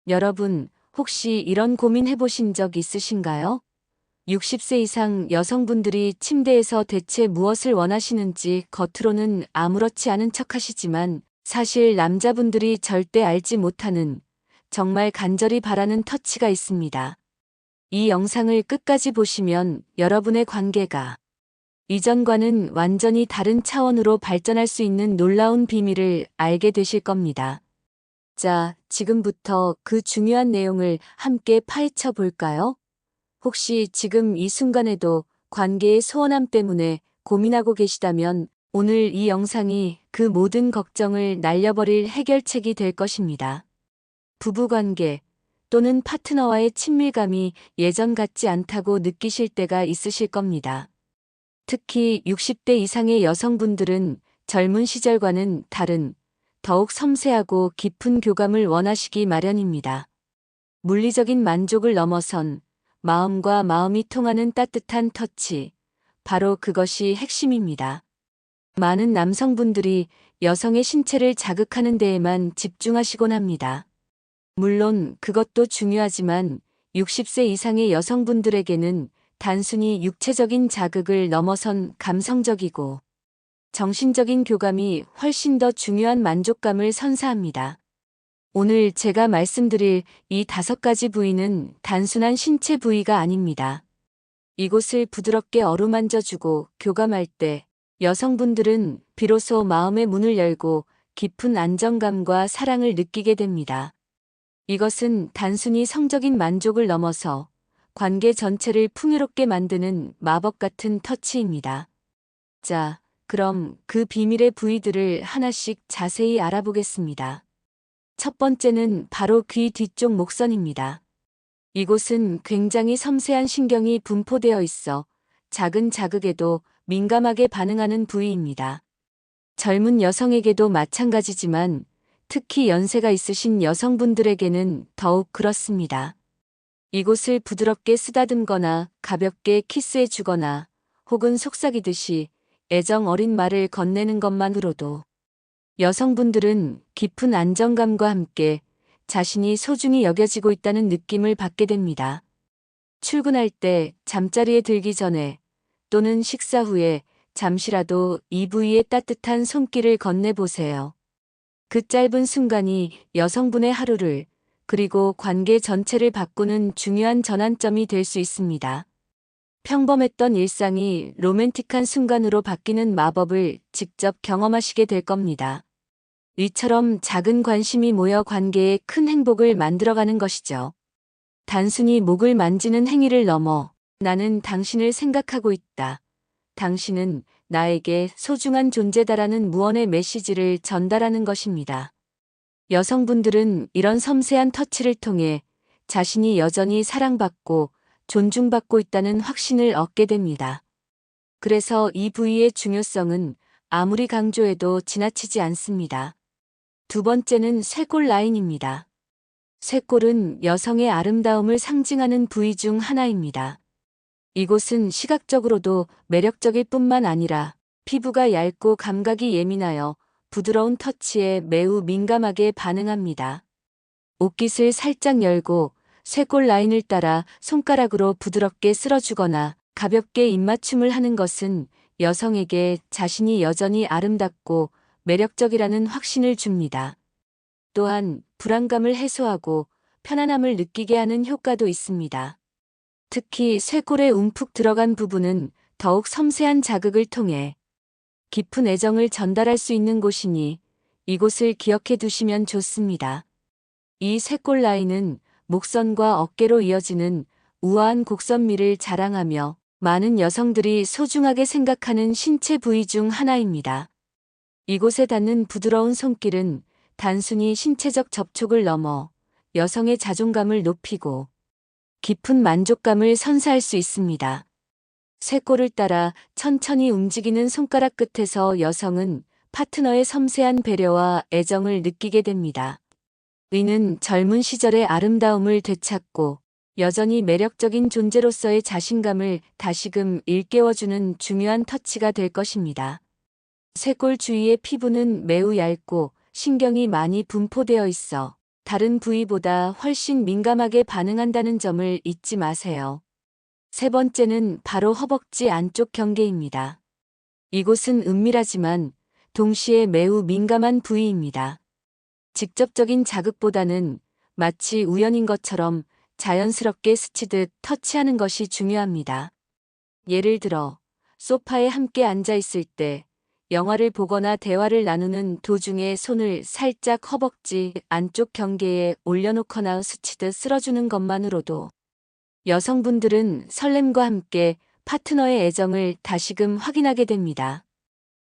여러분, 혹시 이런 고민 해보신 적 있으신가요? 60세 이상 여성분들이 침대에서 대체 무엇을 원하시는지 겉으로는 아무렇지 않은 척 하시지만 사실 남자분들이 절대 알지 못하는 정말 간절히 바라는 터치가 있습니다. 이 영상을 끝까지 보시면 여러분의 관계가 이전과는 완전히 다른 차원으로 발전할 수 있는 놀라운 비밀을 알게 되실 겁니다. 자, 지금부터 그 중요한 내용을 함께 파헤쳐 볼까요? 혹시 지금 이 순간에도 관계의 소원함 때문에 고민하고 계시다면 오늘 이 영상이 그 모든 걱정을 날려버릴 해결책이 될 것입니다. 부부관계 또는 파트너와의 친밀감이 예전 같지 않다고 느끼실 때가 있으실 겁니다. 특히 60대 이상의 여성분들은 젊은 시절과는 다른 더욱 섬세하고 깊은 교감을 원하시기 마련입니다. 물리적인 만족을 넘어선 마음과 마음이 통하는 따뜻한 터치, 바로 그것이 핵심입니다. 많은 남성분들이 여성의 신체를 자극하는 데에만 집중하시곤 합니다. 물론 그것도 중요하지만 60세 이상의 여성분들에게는 단순히 육체적인 자극을 넘어선 감성적이고 정신적인 교감이 훨씬 더 중요한 만족감을 선사합니다. 오늘 제가 말씀드릴 이 5가지 부위는 단순한 신체 부위가 아닙니다. 이곳을 부드럽게 어루만져주고 교감할 때 여성분들은 비로소 마음의 문을 열고 깊은 안정감과 사랑을 느끼게 됩니다. 이것은 단순히 성적인 만족을 넘어서 관계 전체를 풍요롭게 만드는 마법 같은 터치입니다. 자, 그럼 그 비밀의 부위들을 하나씩 자세히 알아보겠습니다. 첫 번째는 바로 귀 뒤쪽 목선입니다. 이곳은 굉장히 섬세한 신경이 분포되어 있어 작은 자극에도 민감하게 반응하는 부위입니다. 젊은 여성에게도 마찬가지지만 특히 연세가 있으신 여성분들에게는 더욱 그렇습니다. 이곳을 부드럽게 쓰다듬거나 가볍게 키스해 주거나 혹은 속삭이듯이 애정 어린 말을 건네는 것만으로도 여성분들은 깊은 안정감과 함께 자신이 소중히 여겨지고 있다는 느낌을 받게 됩니다. 출근할 때, 잠자리에 들기 전에 또는 식사 후에 잠시라도 이 부위에 따뜻한 손길을 건네보세요. 그 짧은 순간이 여성분의 하루를 그리고 관계 전체를 바꾸는 중요한 전환점이 될 수 있습니다. 평범했던 일상이 로맨틱한 순간으로 바뀌는 마법을 직접 경험하시게 될 겁니다. 이처럼 작은 관심이 모여 관계에 큰 행복을 만들어가는 것이죠. 단순히 목을 만지는 행위를 넘어 나는 당신을 생각하고 있다. 당신은 나에게 소중한 존재다라는 무언의 메시지를 전달하는 것입니다. 여성분들은 이런 섬세한 터치를 통해 자신이 여전히 사랑받고 존중받고 있다는 확신을 얻게 됩니다. 그래서 이 부위의 중요성은 아무리 강조해도 지나치지 않습니다. 두 번째는 쇄골 라인입니다. 쇄골은 여성의 아름다움을 상징하는 부위 중 하나입니다. 이곳은 시각적으로도 매력적일 뿐만 아니라 피부가 얇고 감각이 예민하여 부드러운 터치에 매우 민감하게 반응합니다. 옷깃을 살짝 열고 쇄골 라인을 따라 손가락으로 부드럽게 쓸어주거나 가볍게 입맞춤을 하는 것은 여성에게 자신이 여전히 아름답고 매력적이라는 확신을 줍니다. 또한 불안감을 해소하고 편안함을 느끼게 하는 효과도 있습니다. 특히 쇄골에 움푹 들어간 부분은 더욱 섬세한 자극을 통해 깊은 애정을 전달할 수 있는 곳이니 이곳을 기억해 두시면 좋습니다. 이 쇄골 라인은 목선과 어깨로 이어지는 우아한 곡선미를 자랑하며 많은 여성들이 소중하게 생각하는 신체 부위 중 하나입니다. 이곳에 닿는 부드러운 손길은 단순히 신체적 접촉을 넘어 여성의 자존감을 높이고 깊은 만족감을 선사할 수 있습니다. 쇄골을 따라 천천히 움직이는 손가락 끝에서 여성은 파트너의 섬세한 배려와 애정을 느끼게 됩니다. 이는 젊은 시절의 아름다움을 되찾고 여전히 매력적인 존재로서의 자신감을 다시금 일깨워주는 중요한 터치가 될 것입니다. 쇄골 주위의 피부는 매우 얇고 신경이 많이 분포되어 있어 다른 부위보다 훨씬 민감하게 반응한다는 점을 잊지 마세요. 세 번째는 바로 허벅지 안쪽 경계입니다. 이곳은 은밀하지만 동시에 매우 민감한 부위입니다. 직접적인 자극보다는 마치 우연인 것처럼 자연스럽게 스치듯 터치하는 것이 중요합니다. 예를 들어, 소파에 함께 앉아 있을 때, 영화를 보거나 대화를 나누는 도중에 손을 살짝 허벅지 안쪽 경계에 올려놓거나 스치듯 쓸어주는 것만으로도 여성분들은 설렘과 함께 파트너의 애정을 다시금 확인하게 됩니다.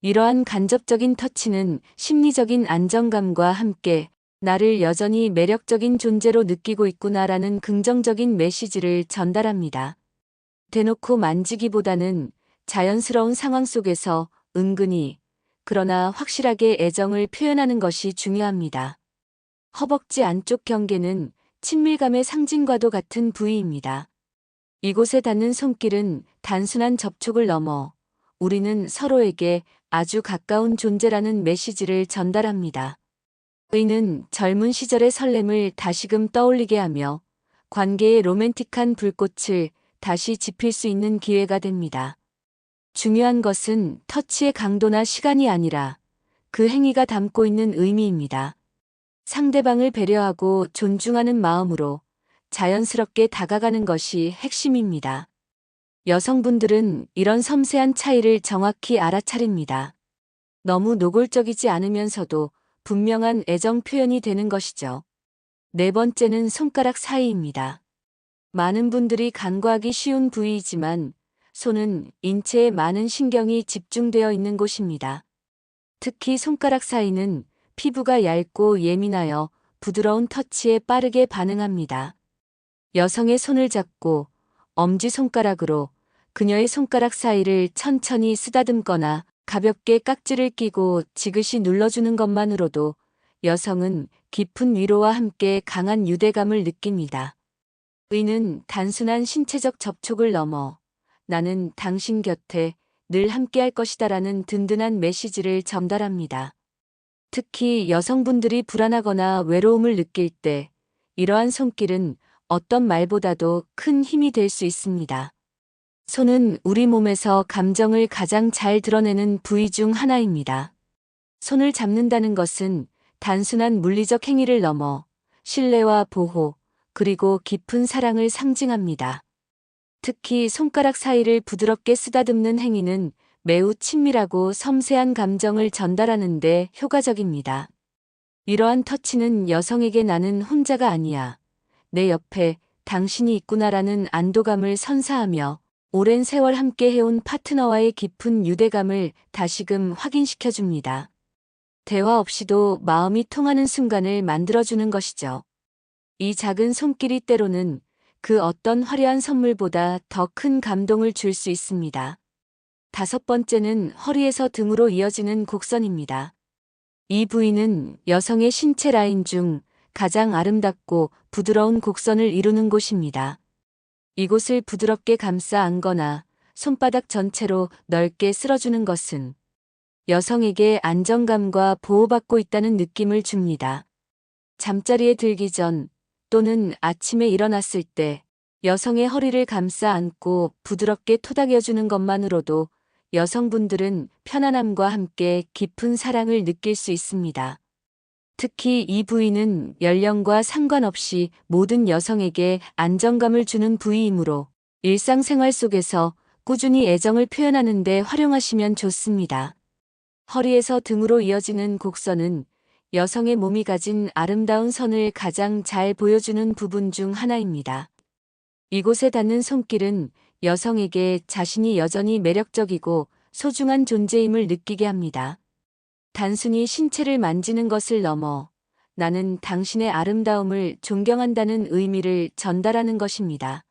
이러한 간접적인 터치는 심리적인 안정감과 함께 나를 여전히 매력적인 존재로 느끼고 있구나라는 긍정적인 메시지를 전달합니다. 대놓고 만지기보다는 자연스러운 상황 속에서 은근히, 그러나 확실하게 애정을 표현하는 것이 중요합니다. 허벅지 안쪽 경계는 친밀감의 상징과도 같은 부위입니다. 이곳에 닿는 손길은 단순한 접촉을 넘어 우리는 서로에게 아주 가까운 존재라는 메시지를 전달합니다. 의는 젊은 시절의 설렘을 다시금 떠올리게 하며 관계의 로맨틱한 불꽃을 다시 지필 수 있는 기회가 됩니다. 중요한 것은 터치의 강도나 시간이 아니라 그 행위가 담고 있는 의미입니다. 상대방을 배려하고 존중하는 마음으로 자연스럽게 다가가는 것이 핵심입니다. 여성분들은 이런 섬세한 차이를 정확히 알아차립니다. 너무 노골적이지 않으면서도 분명한 애정 표현이 되는 것이죠. 네 번째는 손가락 사이입니다. 많은 분들이 간과하기 쉬운 부위이지만 손은 인체에 많은 신경이 집중되어 있는 곳입니다. 특히 손가락 사이는 피부가 얇고 예민하여 부드러운 터치에 빠르게 반응합니다. 여성의 손을 잡고 엄지손가락으로 그녀의 손가락 사이를 천천히 쓰다듬거나 가볍게 깍지를 끼고 지그시 눌러주는 것만으로도 여성은 깊은 위로와 함께 강한 유대감을 느낍니다. 의는 단순한 신체적 접촉을 넘어 나는 당신 곁에 늘 함께할 것이다라는 든든한 메시지를 전달합니다. 특히 여성분들이 불안하거나 외로움을 느낄 때 이러한 손길은 어떤 말보다도 큰 힘이 될 수 있습니다. 손은 우리 몸에서 감정을 가장 잘 드러내는 부위 중 하나입니다. 손을 잡는다는 것은 단순한 물리적 행위를 넘어 신뢰와 보호, 그리고 깊은 사랑을 상징합니다. 특히 손가락 사이를 부드럽게 쓰다듬는 행위는 매우 친밀하고 섬세한 감정을 전달하는 데 효과적입니다. 이러한 터치는 여성에게 나는 혼자가 아니야, 내 옆에 당신이 있구나라는 안도감을 선사하며 오랜 세월 함께 해온 파트너와의 깊은 유대감을 다시금 확인시켜줍니다. 대화 없이도 마음이 통하는 순간을 만들어주는 것이죠. 이 작은 손길이 때로는 그 어떤 화려한 선물보다 더 큰 감동을 줄 수 있습니다. 다섯 번째는 허리에서 등으로 이어지는 곡선입니다. 이 부위는 여성의 신체 라인 중 가장 아름답고 부드러운 곡선을 이루는 곳입니다. 이곳을 부드럽게 감싸 안거나 손바닥 전체로 넓게 쓸어주는 것은 여성에게 안정감과 보호받고 있다는 느낌을 줍니다. 잠자리에 들기 전 또는 아침에 일어났을 때 여성의 허리를 감싸 안고 부드럽게 토닥여주는 것만으로도 여성분들은 편안함과 함께 깊은 사랑을 느낄 수 있습니다. 특히 이 부위는 연령과 상관없이 모든 여성에게 안정감을 주는 부위이므로 일상생활 속에서 꾸준히 애정을 표현하는 데 활용하시면 좋습니다. 허리에서 등으로 이어지는 곡선은 여성의 몸이 가진 아름다운 선을 가장 잘 보여주는 부분 중 하나입니다. 이곳에 닿는 손길은 여성에게 자신이 여전히 매력적이고 소중한 존재임을 느끼게 합니다. 단순히 신체를 만지는 것을 넘어 나는 당신의 아름다움을 존경한다는 의미를 전달하는 것입니다.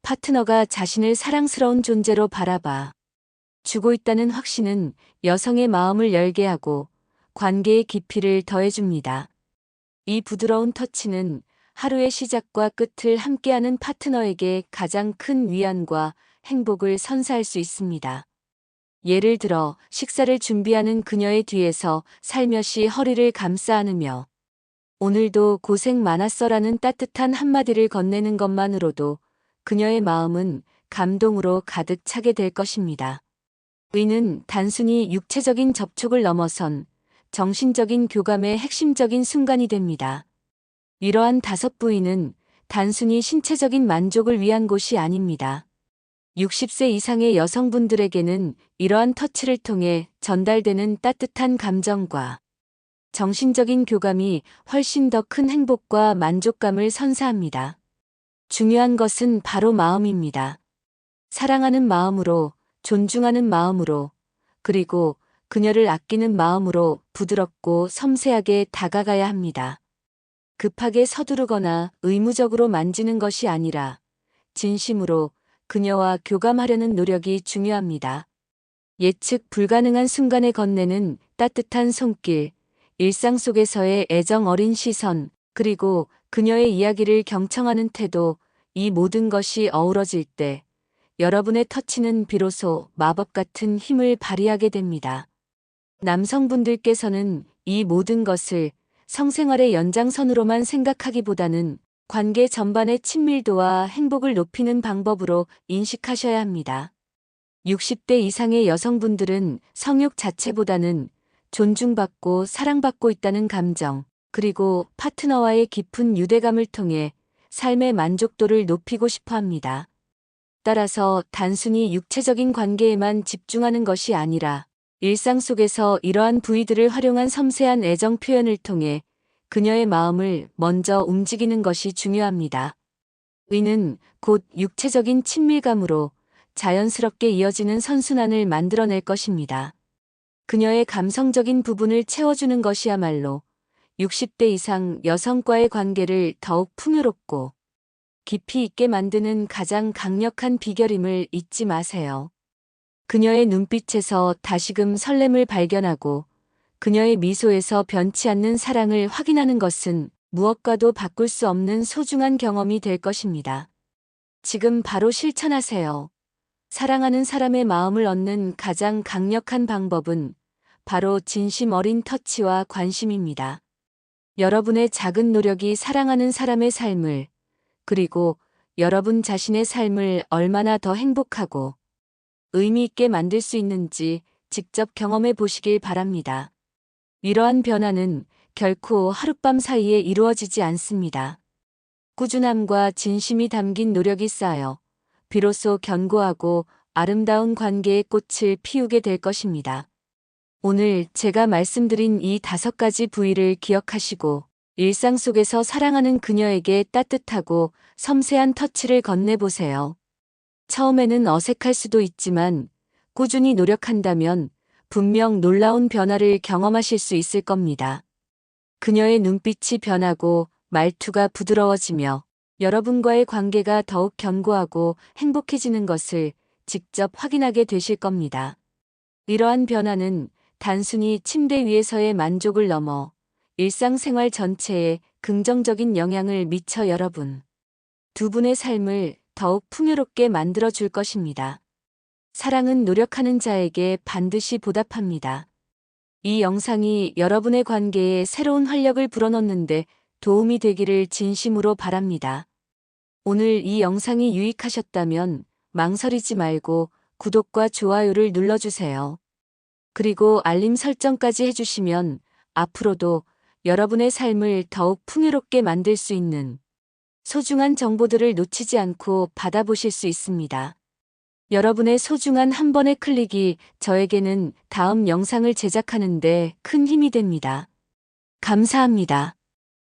파트너가 자신을 사랑스러운 존재로 바라봐 주고 있다는 확신은 여성의 마음을 열게 하고 관계의 깊이를 더해줍니다. 이 부드러운 터치는 하루의 시작과 끝을 함께하는 파트너에게 가장 큰 위안과 행복을 선사할 수 있습니다. 예를 들어 식사를 준비하는 그녀의 뒤에서 살며시 허리를 감싸 안으며 오늘도 고생 많았어라는 따뜻한 한마디를 건네는 것만으로도 그녀의 마음은 감동으로 가득 차게 될 것입니다. 의는 단순히 육체적인 접촉을 넘어선 정신적인 교감의 핵심적인 순간이 됩니다. 이러한 다섯 부위는 단순히 신체적인 만족을 위한 곳이 아닙니다. 60세 이상의 여성분들에게는 이러한 터치를 통해 전달되는 따뜻한 감정과 정신적인 교감이 훨씬 더 큰 행복과 만족감을 선사합니다. 중요한 것은 바로 마음입니다. 사랑하는 마음으로, 존중하는 마음으로, 그리고 그녀를 아끼는 마음으로 부드럽고 섬세하게 다가가야 합니다. 급하게 서두르거나 의무적으로 만지는 것이 아니라 진심으로 그녀와 교감하려는 노력이 중요합니다. 예측 불가능한 순간에 건네는 따뜻한 손길, 일상 속에서의 애정 어린 시선, 그리고 그녀의 이야기를 경청하는 태도, 이 모든 것이 어우러질 때 여러분의 터치는 비로소 마법 같은 힘을 발휘하게 됩니다. 남성분들께서는 이 모든 것을 성생활의 연장선으로만 생각하기보다는 관계 전반의 친밀도와 행복을 높이는 방법으로 인식하셔야 합니다. 60대 이상의 여성분들은 성욕 자체보다는 존중받고 사랑받고 있다는 감정, 그리고 파트너와의 깊은 유대감을 통해 삶의 만족도를 높이고 싶어 합니다. 따라서 단순히 육체적인 관계에만 집중하는 것이 아니라 일상 속에서 이러한 부위들을 활용한 섬세한 애정 표현을 통해 그녀의 마음을 먼저 움직이는 것이 중요합니다. 의는 곧 육체적인 친밀감으로 자연스럽게 이어지는 선순환을 만들어낼 것입니다. 그녀의 감성적인 부분을 채워주는 것이야말로 60대 이상 여성과의 관계를 더욱 풍요롭고 깊이 있게 만드는 가장 강력한 비결임을 잊지 마세요. 그녀의 눈빛에서 다시금 설렘을 발견하고 그녀의 미소에서 변치 않는 사랑을 확인하는 것은 무엇과도 바꿀 수 없는 소중한 경험이 될 것입니다. 지금 바로 실천하세요. 사랑하는 사람의 마음을 얻는 가장 강력한 방법은 바로 진심 어린 터치와 관심입니다. 여러분의 작은 노력이 사랑하는 사람의 삶을, 그리고 여러분 자신의 삶을 얼마나 더 행복하고 의미 있게 만들 수 있는지 직접 경험해 보시길 바랍니다. 이러한 변화는 결코 하룻밤 사이에 이루어지지 않습니다. 꾸준함과 진심이 담긴 노력이 쌓여 비로소 견고하고 아름다운 관계의 꽃을 피우게 될 것입니다. 오늘 제가 말씀드린 이 5가지 부위를 기억하시고 일상 속에서 사랑하는 그녀에게 따뜻하고 섬세한 터치를 건네보세요. 처음에는 어색할 수도 있지만 꾸준히 노력한다면 분명 놀라운 변화를 경험하실 수 있을 겁니다. 그녀의 눈빛이 변하고 말투가 부드러워지며 여러분과의 관계가 더욱 견고하고 행복해지는 것을 직접 확인하게 되실 겁니다. 이러한 변화는 단순히 침대 위에서의 만족을 넘어 일상생활 전체에 긍정적인 영향을 미쳐 여러분 두 분의 삶을 더욱 풍요롭게 만들어 줄 것입니다. 사랑은 노력하는 자에게 반드시 보답합니다. 이 영상이 여러분의 관계에 새로운 활력을 불어넣는데 도움이 되기를 진심으로 바랍니다. 오늘 이 영상이 유익하셨다면 망설이지 말고 구독과 좋아요를 눌러주세요. 그리고 알림 설정까지 해주시면 앞으로도 여러분의 삶을 더욱 풍요롭게 만들 수 있는 소중한 정보들을 놓치지 않고 받아보실 수 있습니다. 여러분의 소중한 한 번의 클릭이 저에게는 다음 영상을 제작하는 데 큰 힘이 됩니다. 감사합니다.